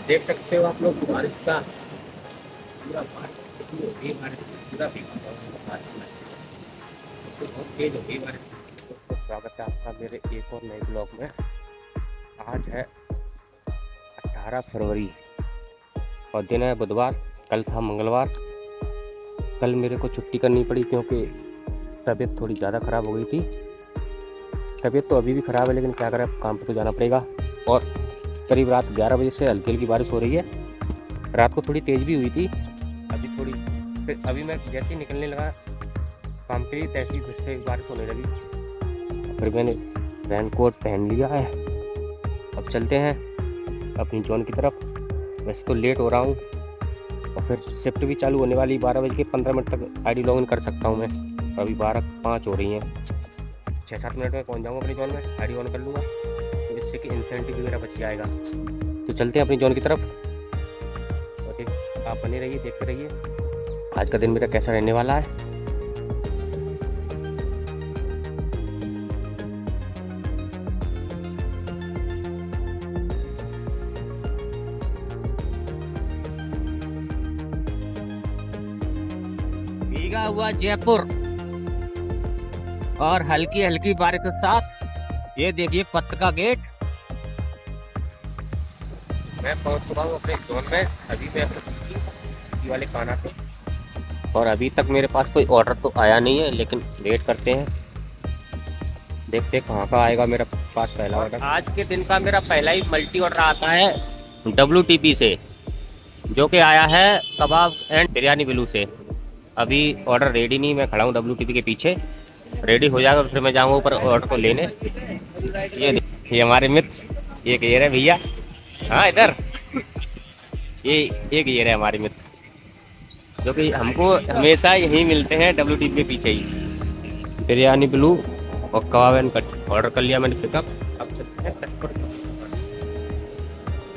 देख सकते हो आप लोग बारिश का पूरा बारिश कितनी हो रही है, बारिश पूरा भीगा हुआ हूँ बारिश में। तो बहुत तेज हो गई बारिश। तो स्वागत है आपका मेरे एक और नए ब्लॉग में। आज है 18 फरवरी और दिन है बुधवार। कल था मंगलवार। कल मेरे को छुट्टी करनी पड़ी क्योंकि तबीयत थोड़ी ज़्यादा ख़राब हो गई थी। तबीयत तो अभी भी ख़राब है लेकिन क्या करें, अब काम पे तो जाना पड़ेगा। और करीब रात 11 बजे से हल्की हल्की बारिश हो रही है। रात को थोड़ी तेज़ भी हुई थी, अभी थोड़ी। फिर अभी मैं जैसे ही निकलने लगा काम के लिए तैसे ही फिर से बारिश होने लगी। फिर मैंने रेनकोट पहन लिया है। अब चलते हैं अपनी जोन की तरफ। वैसे तो लेट हो रहा हूँ और फिर शिफ्ट भी चालू होने वाली। 12 बज के 15 मिनट तक आईडी लॉगिन कर सकता हूँ मैं। अभी 12:05 हो रही हैं। 6-7 मिनट में पहुँच जाऊँगा अपनी जोन में, आईडी ऑन कर लूँगा तो जिससे कि इंसेंटिव वगैरह बच जाएगा। तो चलते हैं अपनी जोन की तरफ। ओके, आप बने रहिए, देखते रहिए आज का दिन मेरा कैसा रहने वाला है। भीगा हुआ जयपुर और हल्की हल्की बारिश के साथ ये देखिए पत्त का गेट। मैं पहुंच चुका हूँ अपने जोन में। अभी मैं अपने वाले खाना पे और अभी तक मेरे पास कोई ऑर्डर तो आया नहीं है, लेकिन वेट करते हैं, देखते हैं कहाँ का आएगा मेरा पास पहला ऑर्डर। आज के दिन का मेरा पहला ही मल्टी ऑर्डर आता है WTP से, जो कि आया है कबाब एंड बिरयानी बिलू से। अभी ऑर्डर रेडी नहीं, मैं खड़ा हूँ WTP के पीछे। रेडी हो जाएगा तो फिर मैं जाऊँगा ऊपर ऑर्डर को लेने। ये हमारे मित्र, एक ये रहे भैया। हाँ इधर ये एक ये रहे हमारे मित्र, जो कि हमको हमेशा यहीं मिलते हैं WTP के पीछे ही। बिरयानी ब्लू और कबाब एंड कट ऑर्डर कर लिया मैंने पिकअप। अब चलते हैं कट पर।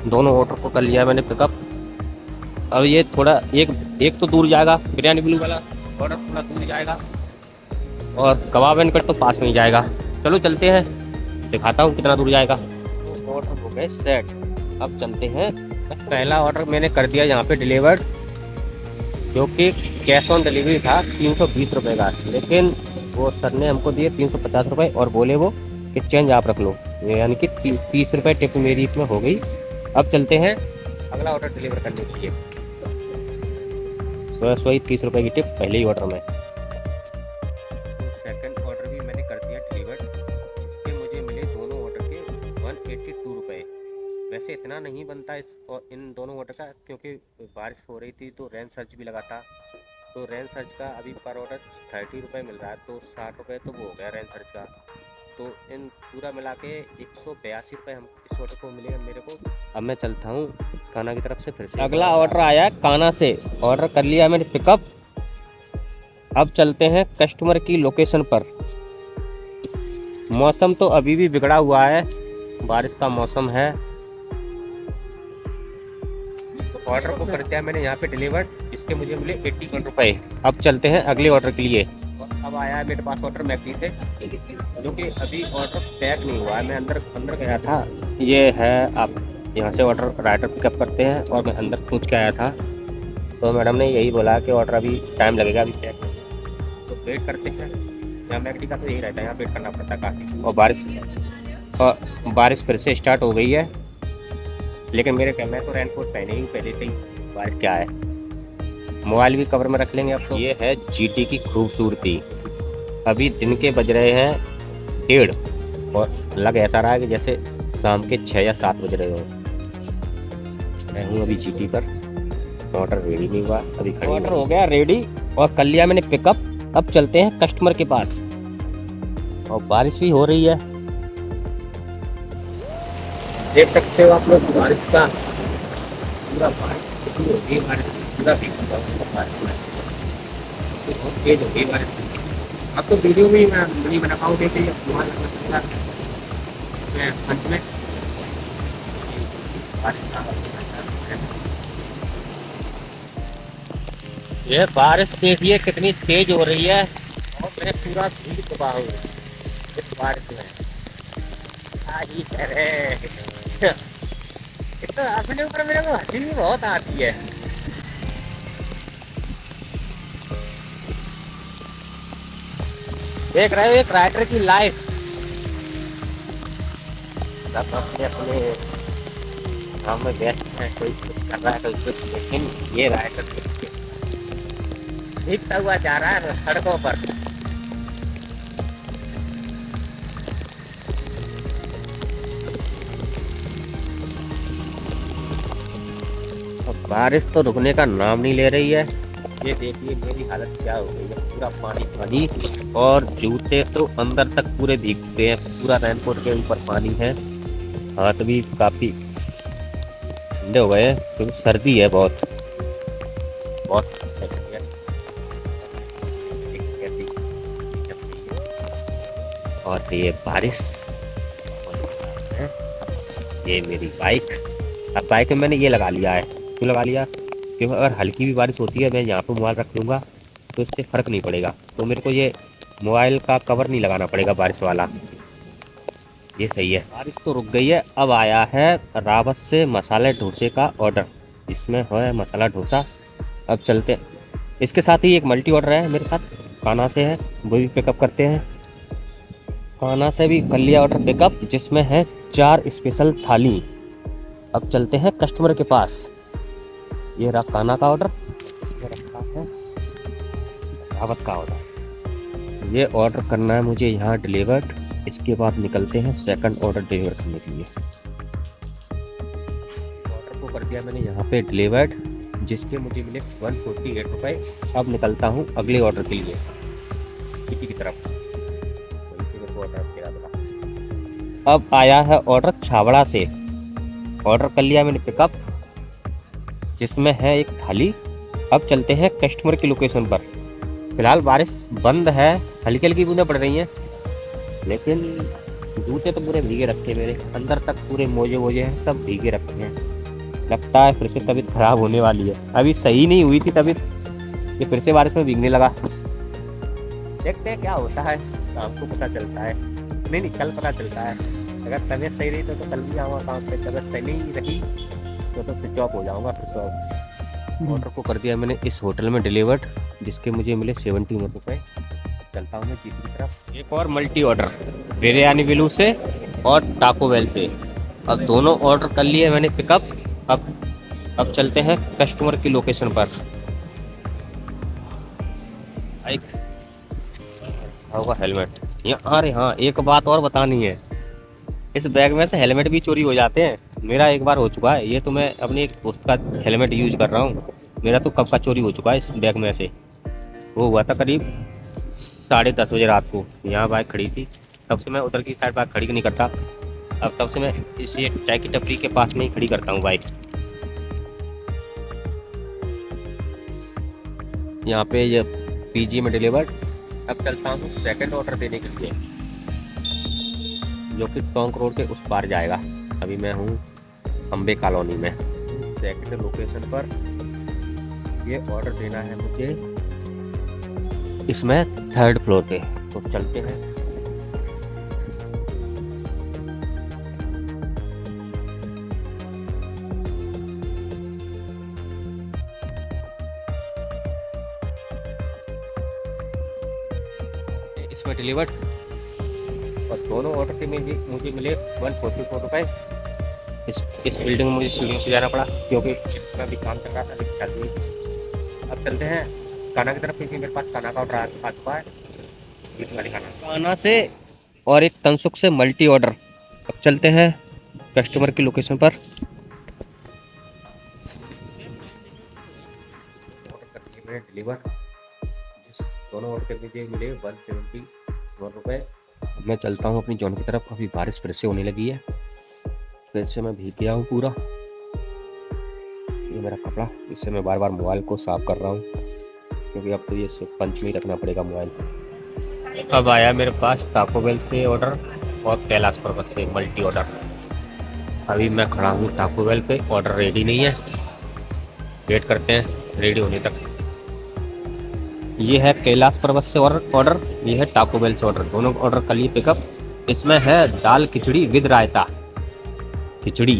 दोनों ऑर्डर को कर लिया मैंने पिकअप। अब ये थोड़ा एक एक तो दूर जाएगा, बिरयानी ब्लू वाला ऑर्डर थोड़ा दूर जाएगा और कबाब एंड कट तो पास में ही जाएगा। चलो चलते हैं, दिखाता हूँ कितना दूर जाएगा। तो ऑर्डर हो गए सेट, अब चलते हैं। पहला ऑर्डर मैंने कर दिया यहाँ पे डिलीवर्ड, जो कि कैश ऑन डिलीवरी था 320 रुपये का, लेकिन वो सर ने हमको दिए 350 रुपये और बोले वो कि चेंज आप रख लो, यानी कि 30 रुपये टिप मेरी इसमें हो गई। अब चलते हैं अगला ऑर्डर डिलीवर करने के लिए। बस वही 30 रुपये की टिप पहले ही ऑर्डर में। सेकंड ऑर्डर भी मैंने कर दिया डिलीवर्ड, इसके मुझे मिले दोनों ऑर्डर के 182 रुपये। वैसे इतना नहीं बनता इस और इन दोनों ऑर्डर का, क्योंकि बारिश हो रही थी तो रेन सर्च भी लगा था। तो रेन सर्च का अभी पर ऑर्डर 30 रुपये मिल रहा है, तो 60 रुपये तो वो हो गया रेन सर्च का। तो इन पूरा मिला के 182 रुपये हम इस ऑर्डर को मिलेगा मेरे को। अब मैं चलता हूँ काना की तरफ से फिर से। अगला ऑर्डर आया है काना से, ऑर्डर कर लिया मैंने पिकअप। अब चलते हैं कस्टमर की लोकेशन पर। मौसम तो अभी भी बिगड़ा हुआ है, बारिश का मौसम है। ऑर्डर को कर दिया मैंने यहाँ पे डिलीवर्ड, इसके मुझे मिले 81 रुपये। अब चलते हैं अगले ऑर्डर के लिए। अब आया है मेरे पास ऑर्डर मैकडी से, जो कि अभी ऑर्डर पैक नहीं हुआ है। मैं अंदर गया था। ये है, आप यहाँ से ऑर्डर राइटर पिकअप करते हैं और मैं अंदर पूछ के आया था, तो मैडम ने यही बोला कि ऑर्डर अभी टाइम लगेगा, अभी पैक नहीं। तो वेट करते हैं। यहाँ मैकडी का तो यही रहता है, यहाँ वेट करना पड़ता है काफ़ी। और बारिश फिर से स्टार्ट हो गई है, लेकिन मेरे क्या, मैं तो रेनकोट पहने ही पहले से ही, बारिश क्या है। मोबाइल भी कवर में रख लेंगे अब तो। ये है GT की खूबसूरती। अभी दिन के बज रहे हैं 1:30 और लग ऐसा रहा है कि जैसे शाम के 6 या 7 बज रहे हो। मैं हूँ अभी GT पर। ऑर्डर रेडी नहीं हुआ, अभी खड़ी। ऑर्डर हो गया रेडी और कर लिया मैंने पिकअप। अब चलते हैं कस्टमर के पास, और बारिश भी हो रही है, देख सकते हो आप लोग बारिश का पूरा। बारिश कितनी हो गई, बारिश पूरा भीगा हुआ हूँ बारिश में। तो बहुत तेज हो गई बारिश। अब तो वीडियो भी मैं नहीं बना पाऊँ, देखिए मैं अंत में बारिश का। ये बारिश देखिए कितनी तेज हो रही है और मैं पूरा भीग चुका हूँ इस बारिश में। क्या ही करे। तो अपने ऊपर मेरे को हंसी भी बहुत आती है। देख रहे हो एक राइटर की लाइफ, सब अपने अपने काम में व्यस्त है, कोई कुछ कर रहा है कोई कुछ, लेकिन ये राइटर भीगता हुआ जा रहा है सड़कों पर। अब बारिश तो रुकने का नाम नहीं ले रही है। ये देखिए मेरी हालत क्या हो गई है, पूरा पानी पानी, और जूते तो अंदर तक पूरे भीगते हैं, पूरा रेनकोट के ऊपर पानी है, हाथ भी काफी ठंडे हो गए हैं क्योंकि सर्दी है बहुत बहुत सर्दी है। और ये बारिश, ये मेरी बाइक। अब बाइक में मैंने ये लगा लिया है, क्यों लगा लिया, क्योंकि अगर हल्की भी बारिश होती है मैं यहाँ पे मोबाइल रख लूँगा तो इससे फ़र्क नहीं पड़ेगा, तो मेरे को ये मोबाइल का कवर नहीं लगाना पड़ेगा बारिश वाला, ये सही है। बारिश तो रुक गई है, अब आया है रावत से मसाले डोसे का ऑर्डर, इसमें है मसाला डोसा। अब चलते, इसके साथ ही एक मल्टी ऑर्डर है मेरे साथ, कान्हा से है, वो भी पिकअप करते हैं। कान्हा से भी कर लिया ऑर्डर पिकअप, जिसमें है 4 स्पेशल थाली। अब चलते हैं कस्टमर के पास। ये रहा कान्हा का ऑर्डर, ये रखा है रावत का ऑर्डर। ये ऑर्डर करना है मुझे यहाँ डिलीवर्ड, इसके बाद निकलते हैं सेकंड ऑर्डर डिलीवर करने के लिए। ऑर्डर को कर दिया मैंने यहाँ पे डिलीवर्ड, जिसके मुझे मिले 148 रुपये। अब निकलता हूँ अगले ऑर्डर के लिए सिटी की तरफ। अब आया है ऑर्डर छावड़ा से, ऑर्डर कर लिया मैंने पिकअप, जिसमें है एक थाली। अब चलते हैं कस्टमर की लोकेशन पर। फिलहाल बारिश बंद है, हल्की हल्की बूंदें पड़ रही हैं, लेकिन जूते तो पूरे भीगे रखे मेरे, अंदर तक पूरे मोजे वोजे हैं, सब भीगे रखे हैं। लगता है फिर से तबीयत खराब होने वाली है, अभी सही नहीं हुई थी तबीयत, ये फिर से बारिश में भीगने लगा। देखते हैं क्या होता है, शाम को पता चलता है, नहीं कल पता चलता है। अगर तबीयत सही रही तो कल भी आऊँगा काम पे, तबीयत सही नहीं रही तो स्विच ऑफ हो जाऊँगा फिर तो। ऑर्डर को कर दिया मैंने इस होटल में डिलीवर्ड, जिसके मुझे मिले 71 रुपये। चलता हूँ मैं तीसरी तरफ। एक और मल्टी ऑर्डर बिरयानी विलू से और टाको बेल से। अब दोनों ऑर्डर कर लिए मैंने पिकअप। अब चलते हैं कस्टमर की लोकेशन पर। बाइक होगा हेलमेट यहाँ, अरे हाँ एक बात और बतानी है, इस बैग में से हेलमेट भी चोरी हो जाते हैं। मेरा एक बार हो चुका है, ये तो मैं अपनी एक दोस्त का हेलमेट यूज कर रहा हूँ, मेरा तो कब का चोरी हो चुका है इस बैग में से। वो हुआ था करीब 10:30 बजे रात को, यहाँ बाइक खड़ी थी, तब से मैं उधर की साइड बाइक खड़ी नहीं करता, अब तब से मैं इस चाय की टपरी के पास में ही खड़ी करता हूँ बाइक। यहाँ पे ये पीजी में डिलीवर्ड। अब चलता हूँ सेकंड ऑर्डर देने के लिए, जो कि टोंक रोड के उस पार जाएगा। अभी मैं हूँ अम्बे कॉलोनी में, सेकंड लोकेशन पर ये ऑर्डर देना है मुझे, इसमें 3rd फ्लोर पे। तो चलते हैं। इसमें डिलीवर्ड, और दोनों ऑर्डर के में भी मुझे मिले 144 रुपये। इस बिल्डिंग में मुझे सीढ़ियों से जाना पड़ा क्योंकि इसका भी काम चल रहा था, लेकिन चल रही। अब चलते हैं कान्हा की तरफ, क्योंकि मेरे पास कान्हा का ऑर्डर आ चुका है, कान्हा से और एक तनसुख से मल्टी ऑर्डर। अब चलते हैं कस्टमर की लोकेशन पर। डिलीवर, दोनों ऑर्डर के मुझे मिले 171 रुपये। मैं चलता हूँ अपनी जॉन की तरफ, काफ़ी बारिश फिर से होने लगी है, फिर से मैं भीग गया हूँ पूरा। ये मेरा कपड़ा, इससे मैं बार बार मोबाइल को साफ कर रहा हूँ, क्योंकि अब तो ये पंच में रखना पड़ेगा मोबाइल। अब आया मेरे पास टाको बेल से ऑर्डर और कैलाश पर्वत से मल्टी ऑर्डर। अभी मैं खड़ा हूँ टाको बेल पे, ऑर्डर रेडी नहीं है, वेट करते हैं रेडी होने तक। ये है कैलाश पर्वत से ऑर्डर, ये है टाको बेल से ऑर्डर, दोनों ऑर्डर कर लिए पिकअप। इसमें है दाल खिचड़ी विद रायता, खिचड़ी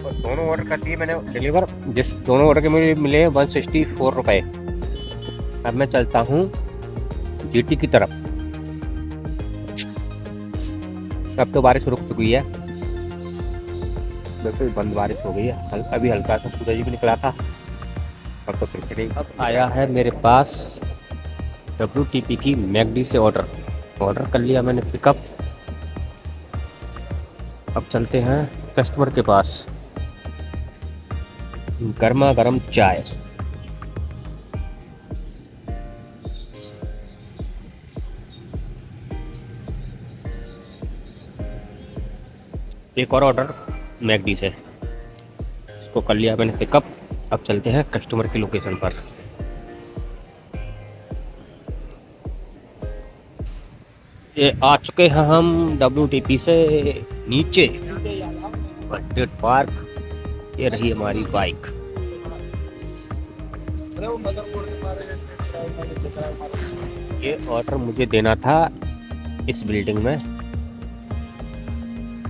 तो दोनों ऑर्डर कर दिए मैंने डिलीवर, जिस दोनों ऑर्डर के मुझे मिले 164 रुपये। अब मैं चलता हूँ जीटी की तरफ। अब तो बारिश रुक चुकी है, बिल्कुल बंद बारिश हो गई है, अभी हल्का सा सूरज भी निकला था, अब तो फिर से नहीं। अब आया है मेरे पास WTP की मैकडी से ऑर्डर कर लिया मैंने पिकअप। अब चलते हैं कस्टमर के पास। गर्मा गर्म चाय। एक और ऑर्डर मैकडी से, इसको कर लिया मैंने पिकअप। अब चलते हैं कस्टमर की लोकेशन पर। ये आ चुके हैं हम WTP से नीचे बर्डेड पार्क। ये रही हमारी बाइक। ये ऑर्डर मुझे देना था इस बिल्डिंग में,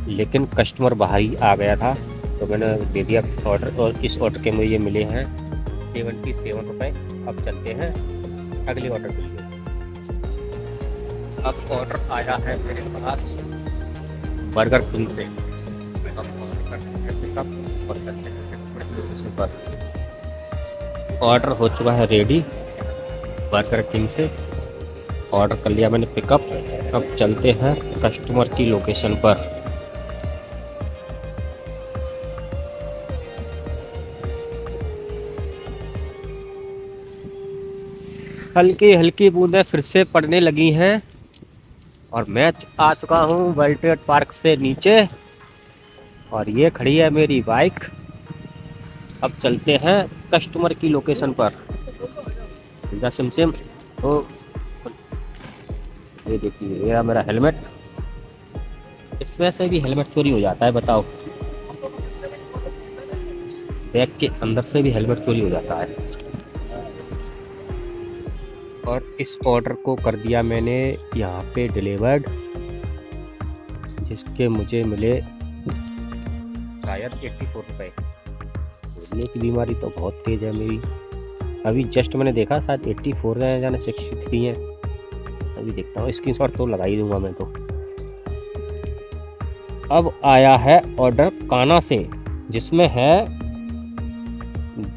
लेकिन कस्टमर बाहर ही आ गया था, तो मैंने दे दिया ऑर्डर। और इस ऑर्डर के मुझे मिले हैं 77 रुपये। अब चलते हैं अगले ऑर्डर के लिए। अब ऑर्डर आया है मेरे पास बर्गर किंग से। ऑर्डर हो चुका है रेडी बर्गर किंग से, ऑर्डर कर लिया मैंने पिकअप। अब चलते हैं कस्टमर की लोकेशन पर। हल्की हल्की बूंदें फिर से पड़ने लगी हैं और मैं आ चुका हूँ बर्डेड पार्क से नीचे, और ये खड़ी है मेरी बाइक। अब चलते हैं कस्टमर की लोकेशन पर। सिम तो ये देखिए, ये मेरा हेलमेट। इसमें से भी हेलमेट चोरी हो जाता है, बताओ। बैग के अंदर से भी हेलमेट चोरी हो जाता है। और इस ऑर्डर को कर दिया मैंने यहाँ पे डिलीवर्ड, जिसके मुझे मिले शायद 84 रुपये। भूलने की बीमारी तो बहुत तेज है मेरी। अभी जस्ट मैंने देखा शायद 84 है, जाने 63 है। अभी देखता हूँ, स्क्रीनशॉट तो लगा ही दूंगा मैं तो। अब आया है ऑर्डर काना से, जिसमें है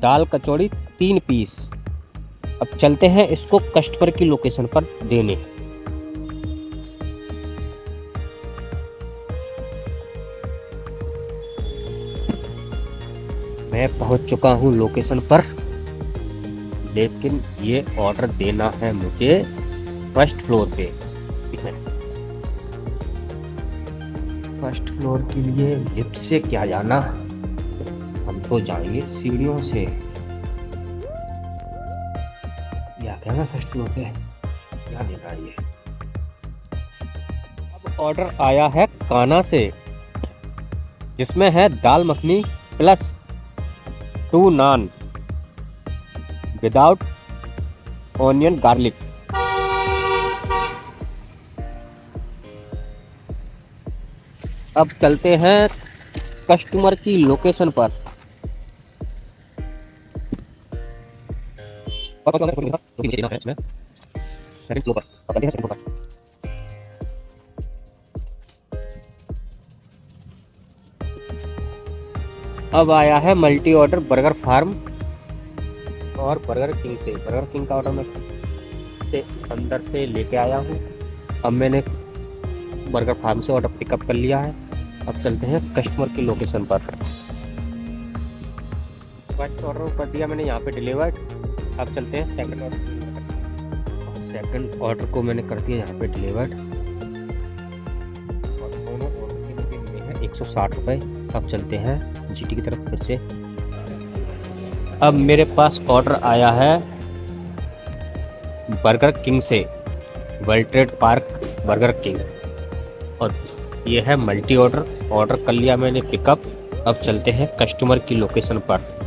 दाल कचौड़ी 3 पीस। अब चलते हैं इसको कस्टमर की लोकेशन पर देने। मैं पहुंच चुका हूं लोकेशन पर, लेकिन ये ऑर्डर देना है मुझे फर्स्ट फ्लोर पे। फर्स्ट फ्लोर के लिए लिफ्ट से क्या जाना, हम तो जाएंगे सीढ़ियों से। क्या है फर्स्ट फ्लोर पे क्या देखा ये। अब ऑर्डर आया है काना से, जिसमें है दाल मखनी प्लस 2 नान विदाउट ऑनियन गार्लिक। अब चलते हैं कस्टमर की लोकेशन पर। अब आया है मल्टी ऑर्डर बर्गर फार्म और बर्गर किंग से। बर्गर किंग का ऑर्डर मैं से अंदर से लेके आया हूँ। अब मैंने बर्गर फार्म से ऑर्डर पिकअप कर लिया है। अब चलते हैं कस्टमर की लोकेशन पर। फर्स्ट ऑर्डर कर दिया मैंने यहाँ पे डिलीवर्ड। अब चलते हैं सेकंड ऑर्डर। सेकंड ऑर्डर को मैंने कर दिया यहाँ पे डिलीवर्ड, और दोनों ऑर्डर के मुझे मिले हैं 160 रुपये। अब चलते हैं जीटी की तरफ फिर से। अब मेरे पास ऑर्डर आया है बर्गर किंग से, बर्डेड पार्क बर्गर किंग, और ये है मल्टी ऑर्डर कर लिया मैंने पिकअप। अब चलते हैं कस्टमर की लोकेशन पर।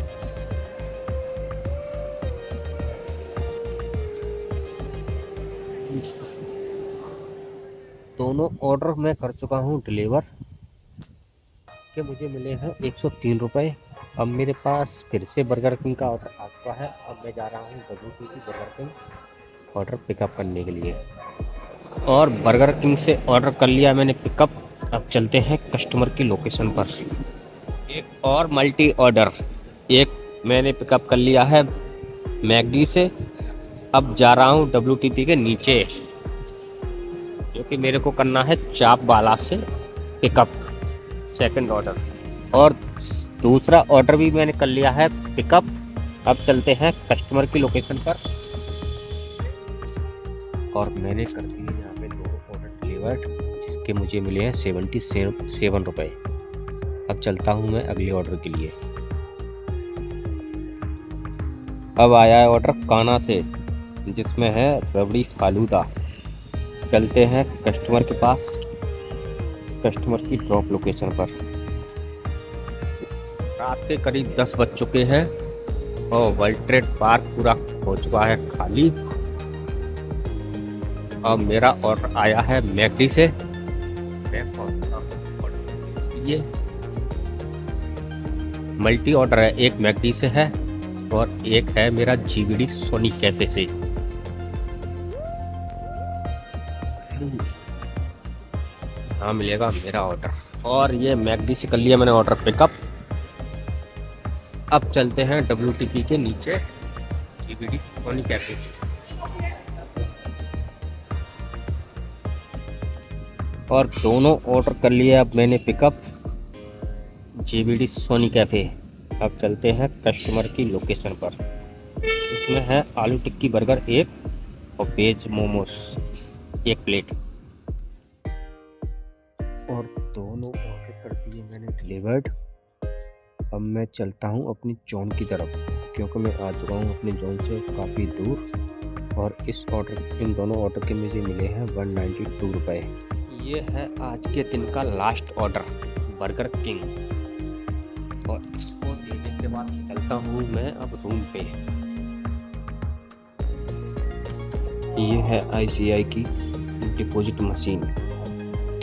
दोनों ऑर्डर मैं कर चुका हूँ डिलीवर। इसके मुझे मिले हैं 103 रुपये। अब मेरे पास फिर से बर्गर किंग का ऑर्डर आ चुका है। अब मैं जा रहा हूँ WTT burger king order pickup करने के लिए। और बर्गर किंग से ऑर्डर कर लिया मैंने पिकअप। अब चलते हैं कस्टमर की लोकेशन पर। एक और मल्टी ऑर्डर एक मैंने पिकअप कर लिया है मैकडी से। अब जा रहा हूँ WTT के नीचे, क्योंकि मेरे को करना है चाप वाला से पिकअप सेकंड ऑर्डर। और दूसरा ऑर्डर भी मैंने कर लिया है पिकअप। अब चलते हैं कस्टमर की लोकेशन पर। और मैंने कर दिए यहाँ पे 2 ऑर्डर डिलीवर्ड, जिसके मुझे मिले हैं 77 रुपये। अब चलता हूँ मैं अगले ऑर्डर के लिए। अब आया है ऑर्डर काना से, जिसमें है रबड़ी फालूदा। चलते हैं कस्टमर के पास, कस्टमर की ड्रॉप लोकेशन पर। रात के करीब 10 बज चुके हैं और वर्ल्ड ट्रेड पार्क पूरा हो चुका है खाली। अब मेरा ऑर्डर आया है मैकडी से। ये मल्टी ऑर्डर है, एक मैकडी से है और एक है मेरा GVD सोनी कैफे से। हाँ, मिलेगा मेरा ऑर्डर। और ये मैकडी से कर लिया मैंने ऑर्डर पिकअप। अब चलते हैं WTT के नीचे GVD सोनी कैफे। और दोनों ऑर्डर कर लिए अब मैंने पिकअप GVD सोनी कैफे। अब चलते हैं कस्टमर की लोकेशन पर। इसमें है आलू टिक्की बर्गर 1 और वेज मोमोस 1 प्लेट। और दोनों ऑर्डर कर दिए मैंने डिलीवर्ड। अब मैं चलता हूँ अपनी जोन की तरफ, क्योंकि मैं आ चुका हूँ अपनी जोन से काफ़ी दूर। और इन दोनों ऑर्डर के मुझे मिले हैं 192 रुपये। ये है आज के दिन का लास्ट ऑर्डर बर्गर किंग। और इसको देने के बाद चलता हूँ मैं अब रूम पे। ये है ICI की deposit machine,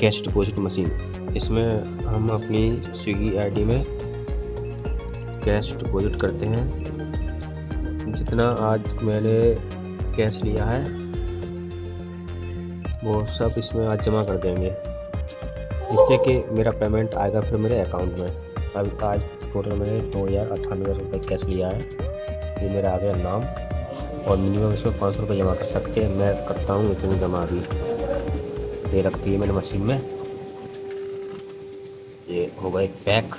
cash deposit machine. इसमें हम अपनी स्विगी ID में कैश डिपॉजिट करते हैं। जितना आज मैंने कैश लिया है वो सब इसमें आज जमा कर देंगे, जिससे कि मेरा पेमेंट आएगा फिर मेरे अकाउंट में। अब आज टोटल मैंने 2098 रुपये कैश लिया है। ये मेरा आ गया नाम। और मिनिमम इसमें 500 रुपये जमा कर सकते हैं। मैं करता हूँ इतनी जमा भी। ये रख दिए मैंने मशीन में। ये हो गए पैक।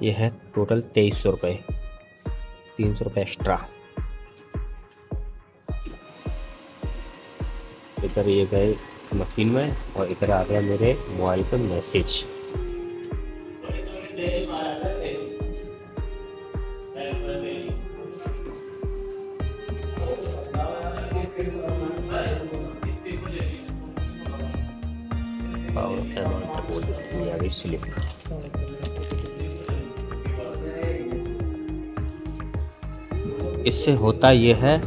ये है टोटल 2300 रुपये, 300 रुपये एक्स्ट्रा। इधर ये गए मशीन में और इधर आ गया मेरे मोबाइल पे मैसेज। स्लिप। इससे होता ये है,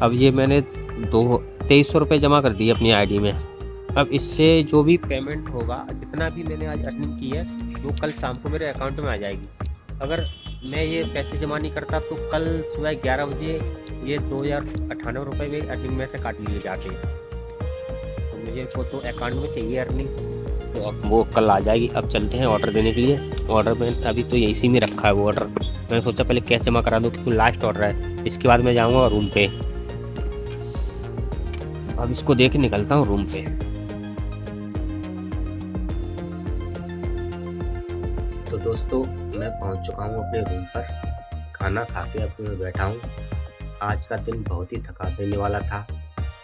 अब ये मैंने 2300 रुपये जमा कर दिए अपनी ID में। अब इससे जो भी पेमेंट होगा, जितना भी मैंने आज अर्निंग की है, वो कल शाम को मेरे अकाउंट में आ जाएगी। अगर मैं ये पैसे जमा नहीं करता तो कल सुबह 11 बजे ये 2098 रुपये मेरी अर्निंग में से काट लिए जाके। तो मुझे को तो अकाउंट में चाहिए अर्निंग, तो अब वो कल आ जाएगी। अब चलते हैं ऑर्डर देने के लिए। ऑर्डर में अभी तो इसी में रखा है वो ऑर्डर। मैंने सोचा पहले कैश जमा करा दूँ, क्योंकि लास्ट ऑर्डर है। इसके बाद मैं जाऊँगा रूम पे। अब इसको देख के निकलता हूँ रूम पे। तो दोस्तों, मैं पहुँच चुका हूँ अपने रूम पर। खाना खा के अब मैं बैठा हूँ। आज का दिन बहुत ही थका देने वाला था,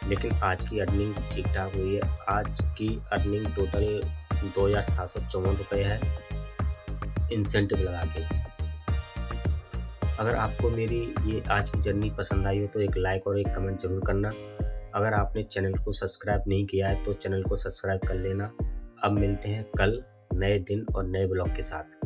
लेकिन आज की अर्निंग ठीक ठाक हुई है। आज की अर्निंग टोटल 2754 रुपये है, इंसेंटिव लगा के। अगर आपको मेरी ये आज की जर्नी पसंद आई हो तो एक लाइक और एक कमेंट जरूर करना। अगर आपने चैनल को सब्सक्राइब नहीं किया है तो चैनल को सब्सक्राइब कर लेना। अब मिलते हैं कल नए दिन और नए ब्लॉग के साथ।